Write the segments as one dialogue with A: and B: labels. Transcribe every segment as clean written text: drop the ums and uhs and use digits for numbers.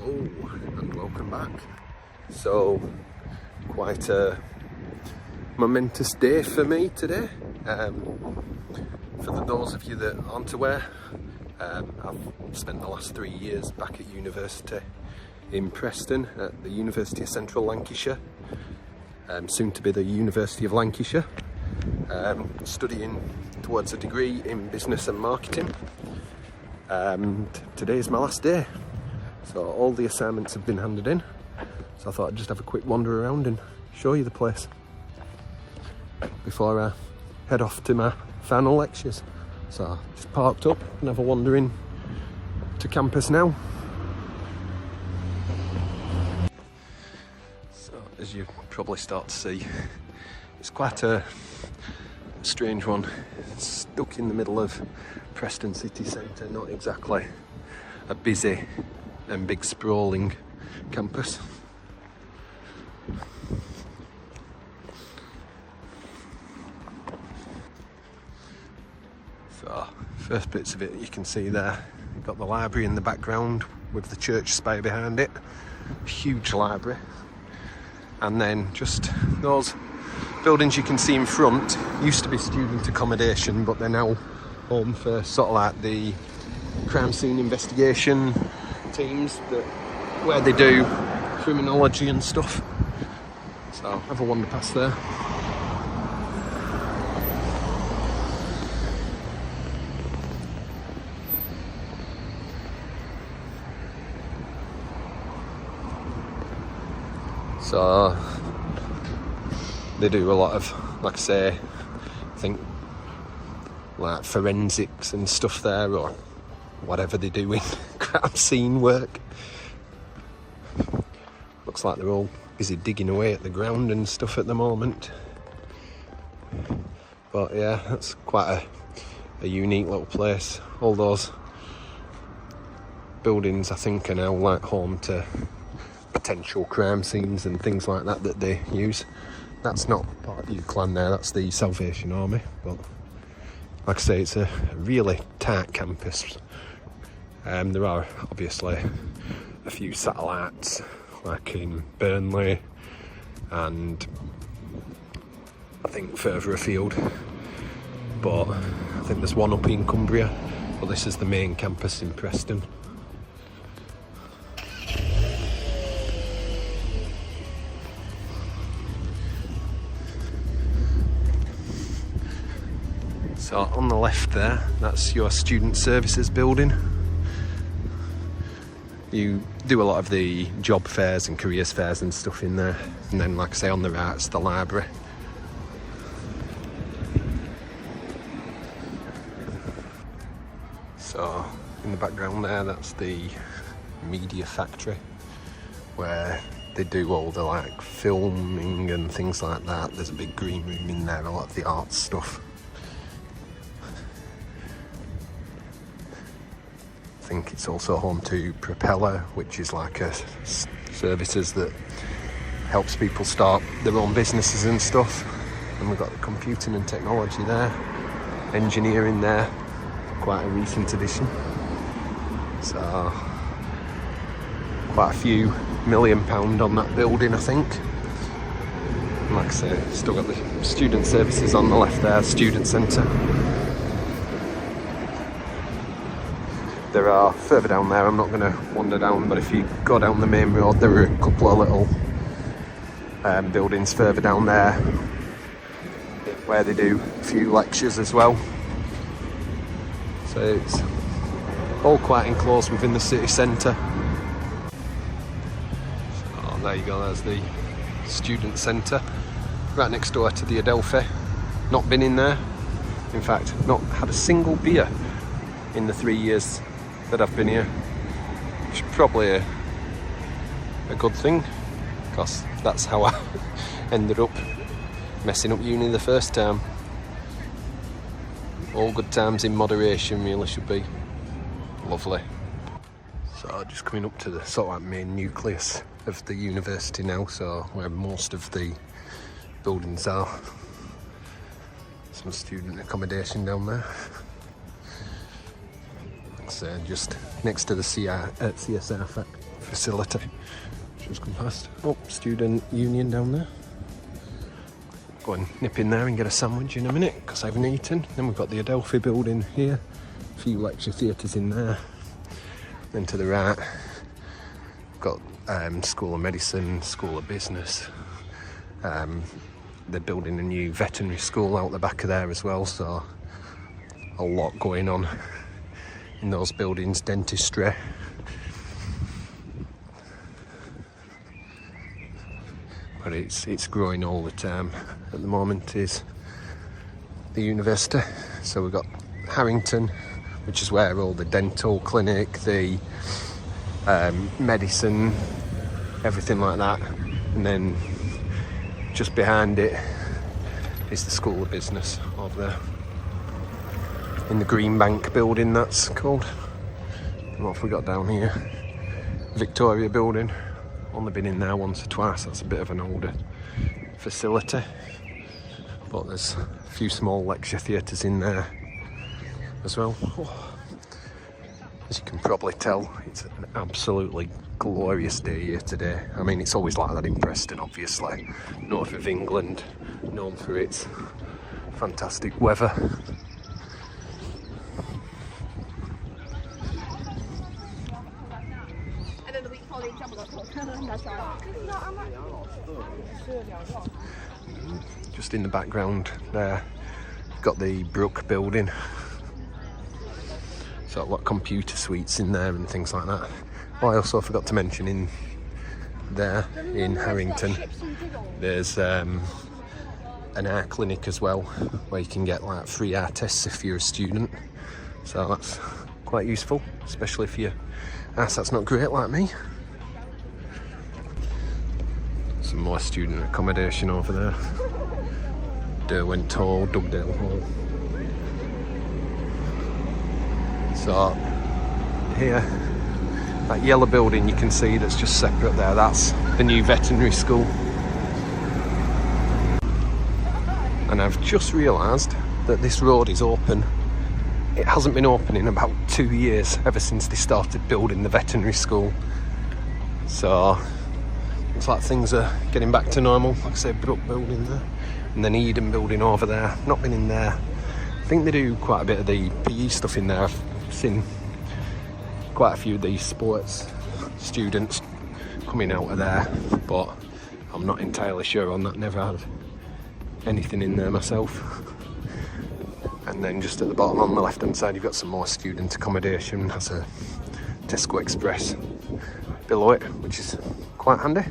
A: Hello and welcome back. So, quite a momentous day for me today. For those of you that aren't aware, I've spent the last 3 years back at university in Preston at the University of Central Lancashire, soon to be the University of Lancashire, studying towards a degree in business and marketing. And today is my last day. So all the assignments have been handed in, so I thought I'd just have a quick wander around and show you the place before I head off to my final lectures. So I just parked up and have a wander in to campus now. So as you probably start to see, it's quite a strange one. It's stuck in the middle of Preston city centre, not exactly a busy and big sprawling campus. So first bits of it you can see there, you've got the library in the background with the church spire behind it, huge library, and then just those buildings you can see in front used to be student accommodation, but they're now home for sort of like the crime scene investigation teams where they do criminology and stuff. So have a wander past there. So they do a lot of, like I say, I think like forensics and stuff there, or whatever they do in crime scene work. Looks like they're all busy digging away at the ground and stuff at the moment. But yeah, that's quite a unique little place. All those buildings I think are now like home to potential crime scenes and things like that that they use. That's not part of UCLAN there, that's the Salvation Army. But like I say, it's a really tight campus. There are obviously a few satellites, like in Burnley and I think further afield, but I think there's one up in Cumbria, but this is the main campus in Preston. So on the left there, that's your student services building. You do a lot of the job fairs and careers fairs and stuff in there. And then, like I say, on the right, it's the library. So in the background there, that's the media factory, where they do all the like filming and things like that. There's a big green room in there, a lot of the art stuff. I think it's also home to Propeller, which is like a services that helps people start their own businesses and stuff. And we've got computing and technology there, engineering there, quite a recent addition. So quite a few £1 million on that building, I think. And like I say, still got the student services on the left there, student centre. There are further down there, I'm not going to wander down, but if you go down the main road, there are a couple of little buildings further down there where they do a few lectures as well. So it's all quite enclosed within the city centre. So there you go, there's the student centre, right next door to the Adelphi. Not been in there, in fact, not had a single beer in the 3 years that I've been here, which is probably a good thing, because that's how I ended up messing up uni the first time. All good times in moderation really should be. Lovely. So just coming up to the sort of like main nucleus of the university now, so where most of the buildings are. Some student accommodation down there. Just next to the CSR facility. Just come past. Oh, student union down there. Go and nip in there and get a sandwich in a minute because I haven't eaten. Then we've got the Adelphi building here, a few lecture theatres in there. Then to the right, we've got School of Medicine, School of Business. They're building a new veterinary school out the back of there as well, so a lot going on in those buildings. Dentistry. But it's growing all the time. At the moment is the university. So we've got Harrington, which is where all the dental clinic, the medicine, everything like that. And then just behind it is the School of Business over there. In the Green Bank building, that's called. What have we got down here? Victoria building. Only been in there once or twice. That's a bit of an older facility. But there's a few small lecture theatres in there as well. As you can probably tell, it's an absolutely glorious day here today. I mean, it's always like that in Preston, obviously. North of England, known for its fantastic weather. Just in the background there, got the Brook building. So a lot of computer suites in there and things like that. Oh, I also forgot to mention in there in Harrington, there's an art clinic as well, where you can get like free art tests if you're a student. So that's quite useful, especially if your eyesight's not great like me. Some more student accommodation over there. Derwent Hall, Dugdale Hall. So here, that yellow building you can see that's just separate there, that's the new veterinary school. And I've just realised that this road is open. It hasn't been open in about 2 years, ever since they started building the veterinary school. So looks like things are getting back to normal. Like I said, Brook building there, and then Eden building over there. Not been in there. I think they do quite a bit of the PE stuff in there. I've seen quite a few of these sports students coming out of there, but I'm not entirely sure on that. Never had anything in there myself. And then just at the bottom on the left hand side, you've got some more student accommodation. That's a Tesco Express below it, which is quite handy.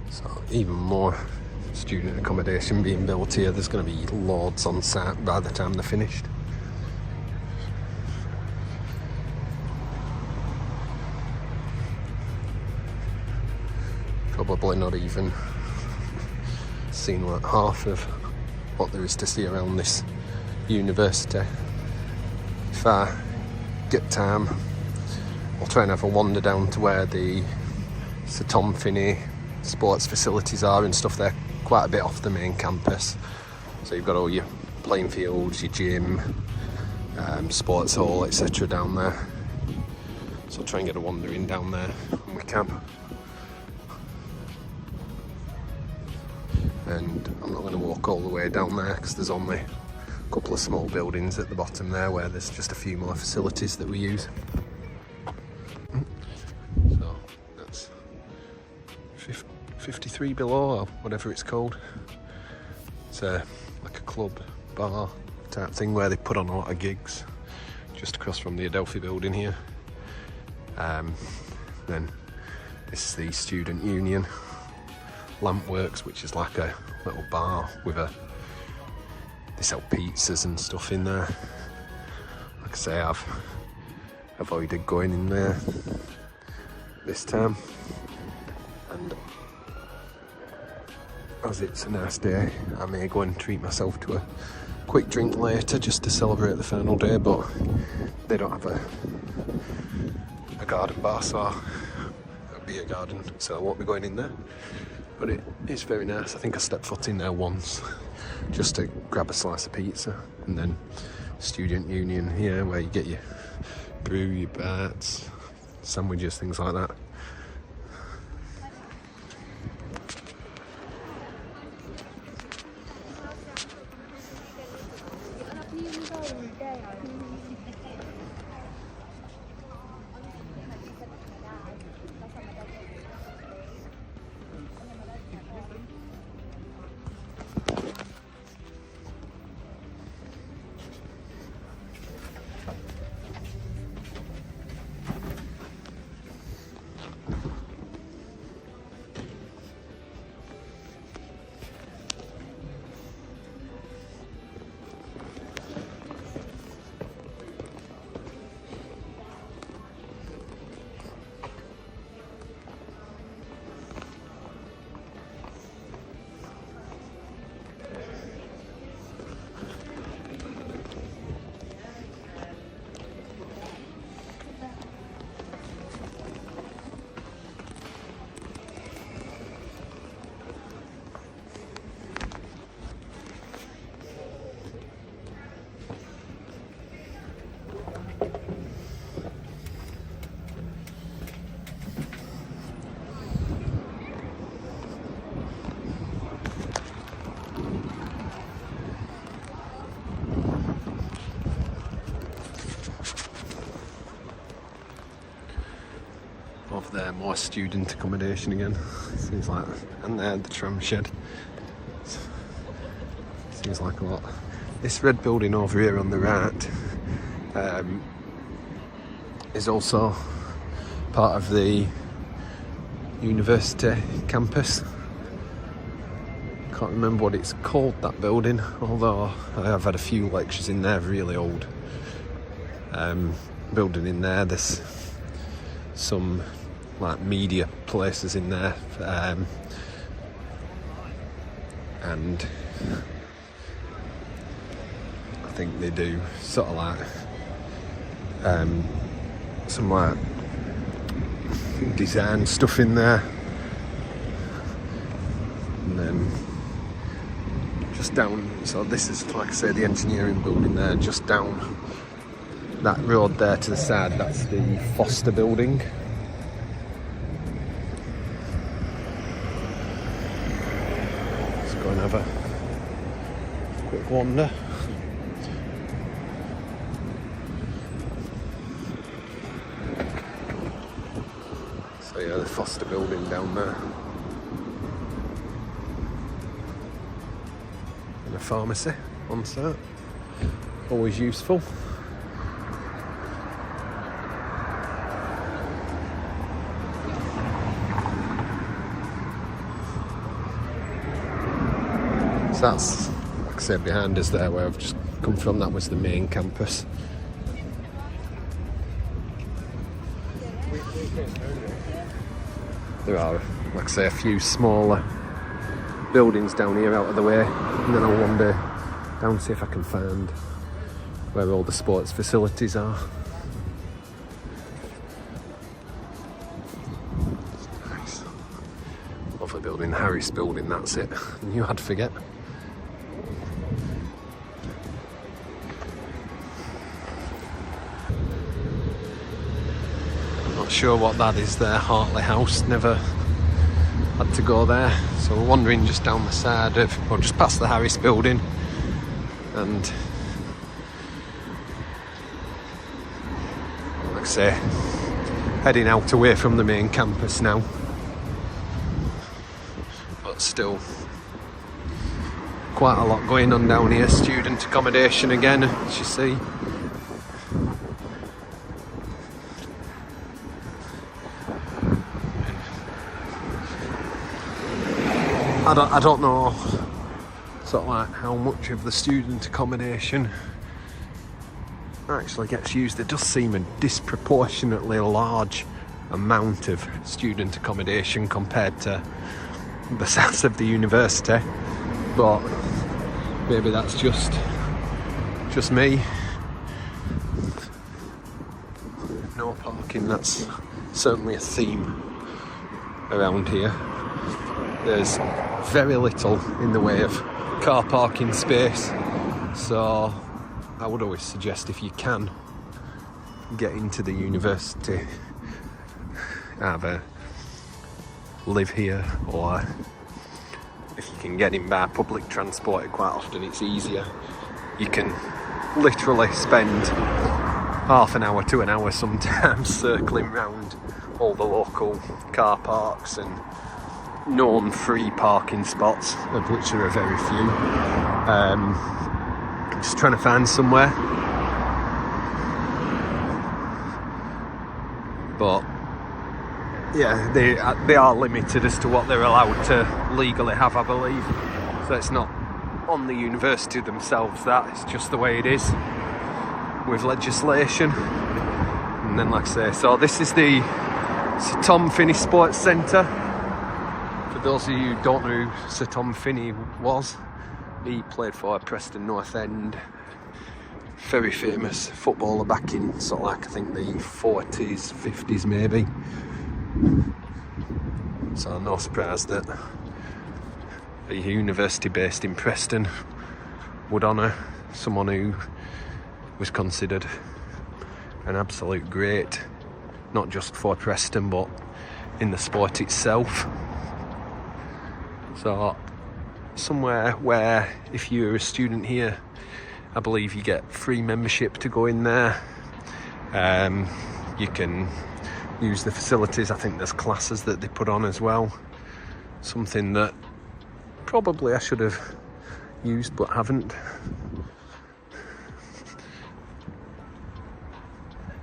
A: So even more student accommodation being built here. There's going to be loads on site by the time they're finished. Probably not even seen like half of what there is to see around this university. If I get time, I'll try and have a wander down to where the Sir Tom Finney sports facilities are and stuff. They're quite a bit off the main campus. So you've got all your playing fields, your gym, sports hall, etc. down there. So I'll try and get a wander in down there when we can. And I'm not going to walk all the way down there because there's only a couple of small buildings at the bottom there where there's just a few more facilities that we use. So that's 53 below, or whatever it's called. It's like a club bar type thing where they put on a lot of gigs, just across from the Adelphi building here. Then this is the student union. Lampworks, which is like a little bar with they sell pizzas and stuff in there. Like I say, I've avoided going in there this time, and as it's a nice day, I may go and treat myself to a quick drink later just to celebrate the final day, but they don't have a garden bar, so a beer garden, so I won't be going in there. But it is very nice. I think I stepped foot in there once just to grab a slice of pizza and then student union here, where you get your brew, your bats, sandwiches, things like that. Over there, more student accommodation again. Seems like, and there the tram shed. Seems like a lot. This red building over here on the right is also part of the university campus. Can't remember what it's called, that building, although I have had a few lectures in there. Really old building in there. There's some like media places in there, and I think they do sort of like some like design stuff in there, and then just down, so this is, like I say, the engineering building there, just down that road there to the side, that's the Foster building. Let's go and have a quick wander. So yeah, the Foster building down there. And a pharmacy on site, always useful. So that's, like I said, behind us there, where I've just come from. That was the main campus. There are, like I say, a few smaller buildings down here out of the way, and then I'll wander down to see if I can find where all the sports facilities are. Nice. Lovely building, Harris building, that's it. I knew I'd forget. Not sure what that is there, Hartley House, never had to go there. So we're wandering just down the side of, or just past the Harris building, and like I say, heading out away from the main campus now, but still quite a lot going on down here. Student accommodation again, as you see. I don't know sort of like how much of the student accommodation actually gets used. It does seem a disproportionately large amount of student accommodation compared to the size of the university, but maybe that's just me. No parking, that's certainly a theme around here. There's very little in the way of car parking space, so I would always suggest, if you can get into the university, either live here, or if you can get in by public transport, quite often it's easier. You can literally spend half an hour to an hour sometimes circling round all the local car parks and known free parking spots, of which there are very few. Just trying to find somewhere, but yeah, they are limited as to what they're allowed to legally have, I believe. So it's not on the university themselves, that it's just the way it is with legislation. And then, like I say, so this is the Sir Tom Finney Sports Centre. For those of you who don't know who Sir Tom Finney was, he played for Preston North End. Very famous footballer back in sort of like, I think, the 40s, 50s maybe. So no surprise that a university based in Preston would honour someone who was considered an absolute great, not just for Preston but in the sport itself. So somewhere where, if you're a student here, I believe you get free membership to go in there. You can use the facilities. I think there's classes that they put on as well. Something that probably I should have used but haven't.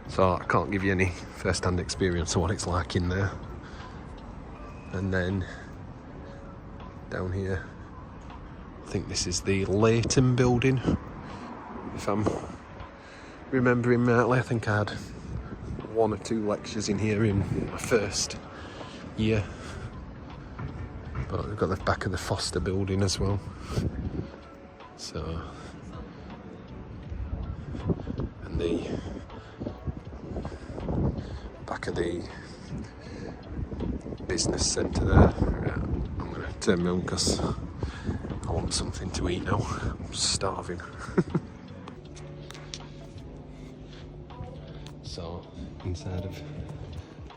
A: So I can't give you any first-hand experience of what it's like in there. And then down here, I think this is the Leighton building, if I'm remembering rightly. I think I had 1 or 2 lectures in here in my first year. But we've got the back of the Foster building as well. So, and the back of the business centre there. Right, I'm going to turn around because I want something to eat now. I'm starving. So, inside of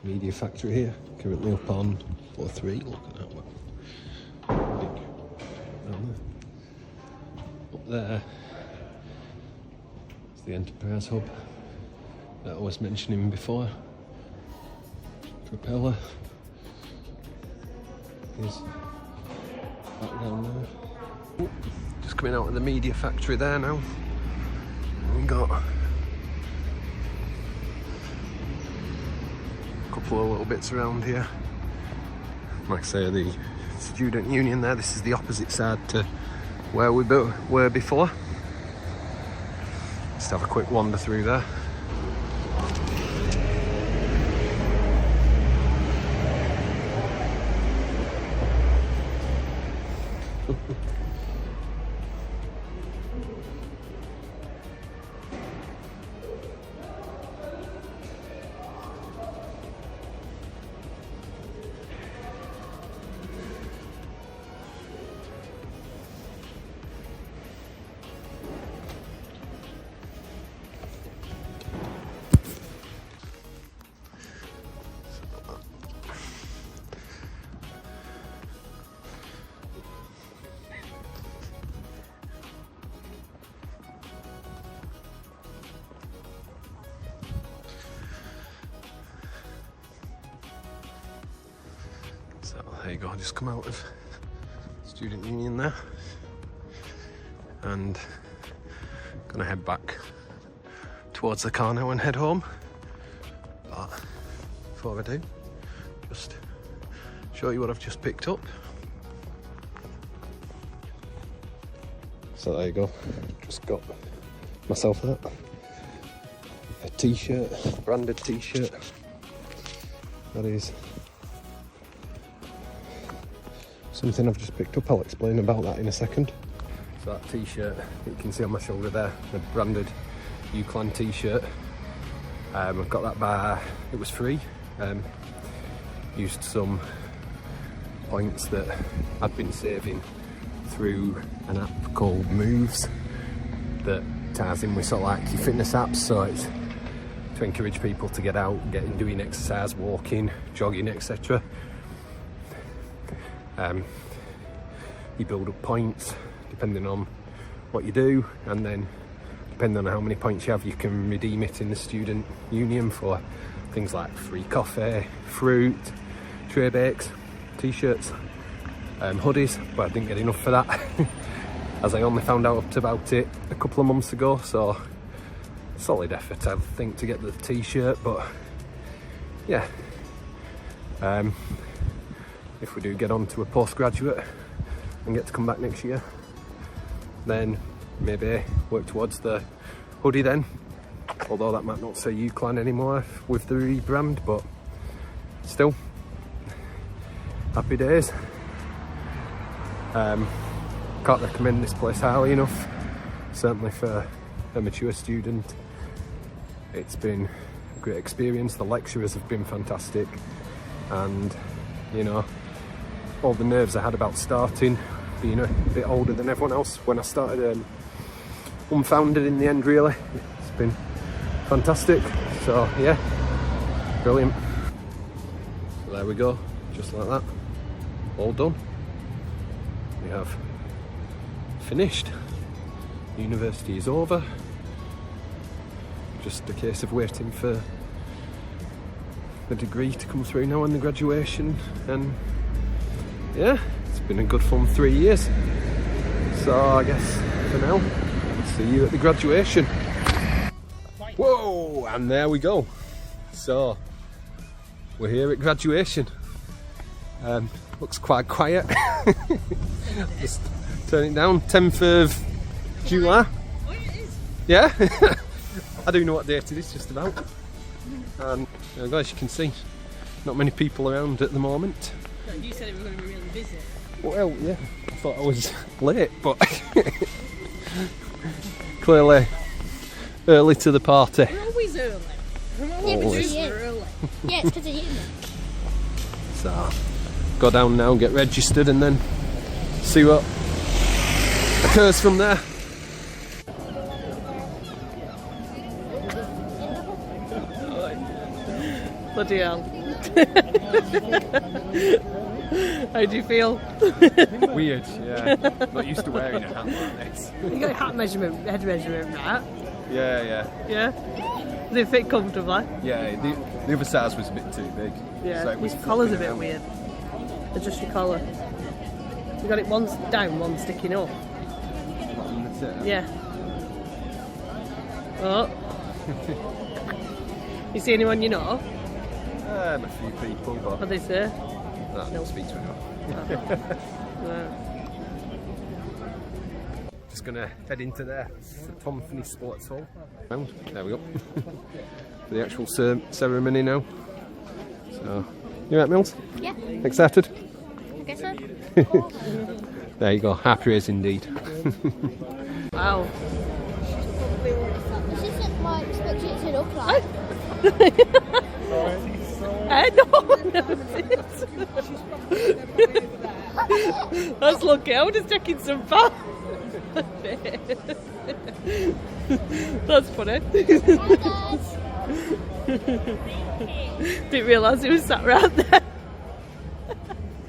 A: Media Factory here, currently up on floor 3. Look at that one. Big down there. Up there is the Enterprise Hub that I was mentioning before. Propeller is back down there. Just coming out of the Media Factory there now. We've got a couple of little bits around here. Like I say, the student union there. This is the opposite side to where we were before. Just have a quick wander through there. So there you go, I just come out of student union there and gonna head back towards the car now and head home. But before I do, just show you what I've just picked up. So there you go, just got myself a t-shirt, branded t-shirt. That is something I've just picked up. I'll explain about that in a second. So that t-shirt that you can see on my shoulder there, the branded UCLAN t-shirt. I've got that by, it was free. Used some points that I'd been saving through an app called Moves that ties in with sort of like your fitness apps, so it's to encourage people to get out, doing exercise, walking, jogging, etc. You build up points depending on what you do, and then depending on how many points you have, you can redeem it in the student union for things like free coffee, fruit, tray bakes, t-shirts, hoodies, but I didn't get enough for that as I only found out about it a couple of months ago, so solid effort I think to get the t-shirt. But yeah, if we do get on to a postgraduate and get to come back next year, then maybe work towards the hoodie then, although that might not say UCLAN anymore with the rebrand, but still, happy days. Can't recommend this place highly enough, certainly for a mature student. It's been a great experience, the lecturers have been fantastic, and you know, all the nerves I had about starting, being a bit older than everyone else when I started, unfounded in the end really. It's been fantastic, so yeah, brilliant. So there we go, just like that, all done. We have finished, university is over, just a case of waiting for the degree to come through now and the graduation, and yeah, it's been a good fun 3 years, so I guess for now, see you at the graduation. Whoa, and there we go. So we're here at graduation. Looks quite quiet. Just turn it down. 10th of July.
B: Oh, it is.
A: Yeah. I do know what date it is just about. And as you can see, not many people around at the moment.
B: You said it was going to be really busy.
A: Well, yeah, I thought I was late, but clearly early to the party.
B: We're always early.
A: Always.
B: We're early.
C: Yeah, it's because of you.
A: So, go down now, get registered, and then see what occurs from there.
B: Bloody hell. How do you feel?
A: Weird, yeah. Not used to wearing a hat like this.
B: You got your hat measurement, head measurement, right?
A: Yeah.
B: Yeah? Does it fit comfortably?
A: Yeah, the other size was a bit too big.
B: Yeah,
A: so it was
B: your collar's a
A: flipping
B: bit
A: out.
B: weird. Adjust your collar. You got it one down, one sticking up.
A: That's it.
B: Yeah. Oh. You see anyone you know?
A: A few people, but
B: What they say?
A: no,
B: No.
A: speak to anyone.
B: No.
A: Just gonna head into there, Tom Finney Sports Hall. There we go. For the actual ceremony now. So, you right, Mills?
C: Yeah,
A: Excited?
C: I guess so.
A: There you go. Happy as indeed.
B: Wow.
C: This isn't what I expected it to look like.
B: No, that's lucky. I was just checking some fun. That's funny. Didn't realise he was sat right there.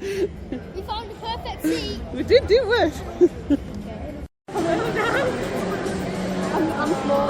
C: We found the perfect seat.
B: We did, didn't we?
C: I'm small.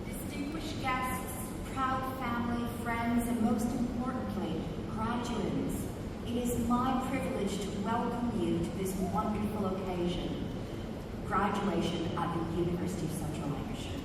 D: Distinguished guests, proud family, friends, and most importantly, graduates, it is my privilege to welcome you to this wonderful occasion, graduation at the University of Central Lancashire.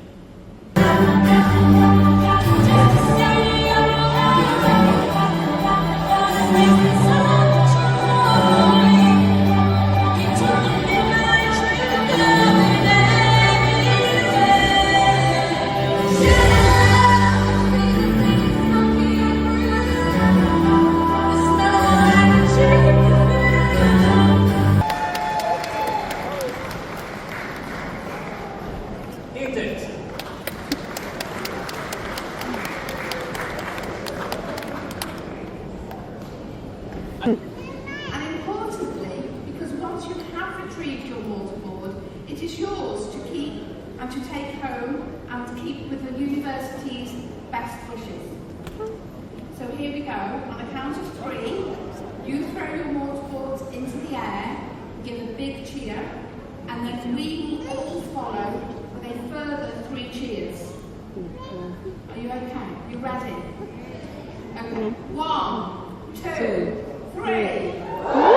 E: have retrieved your mortarboard, it is yours to keep and to take home and to keep with the university's best wishes. So here we go. On the count of 3, you throw your mortarboards into the air, give a big cheer, and then we will all follow with a further 3 cheers. Are you okay? You ready? Okay. 1, 2, 3.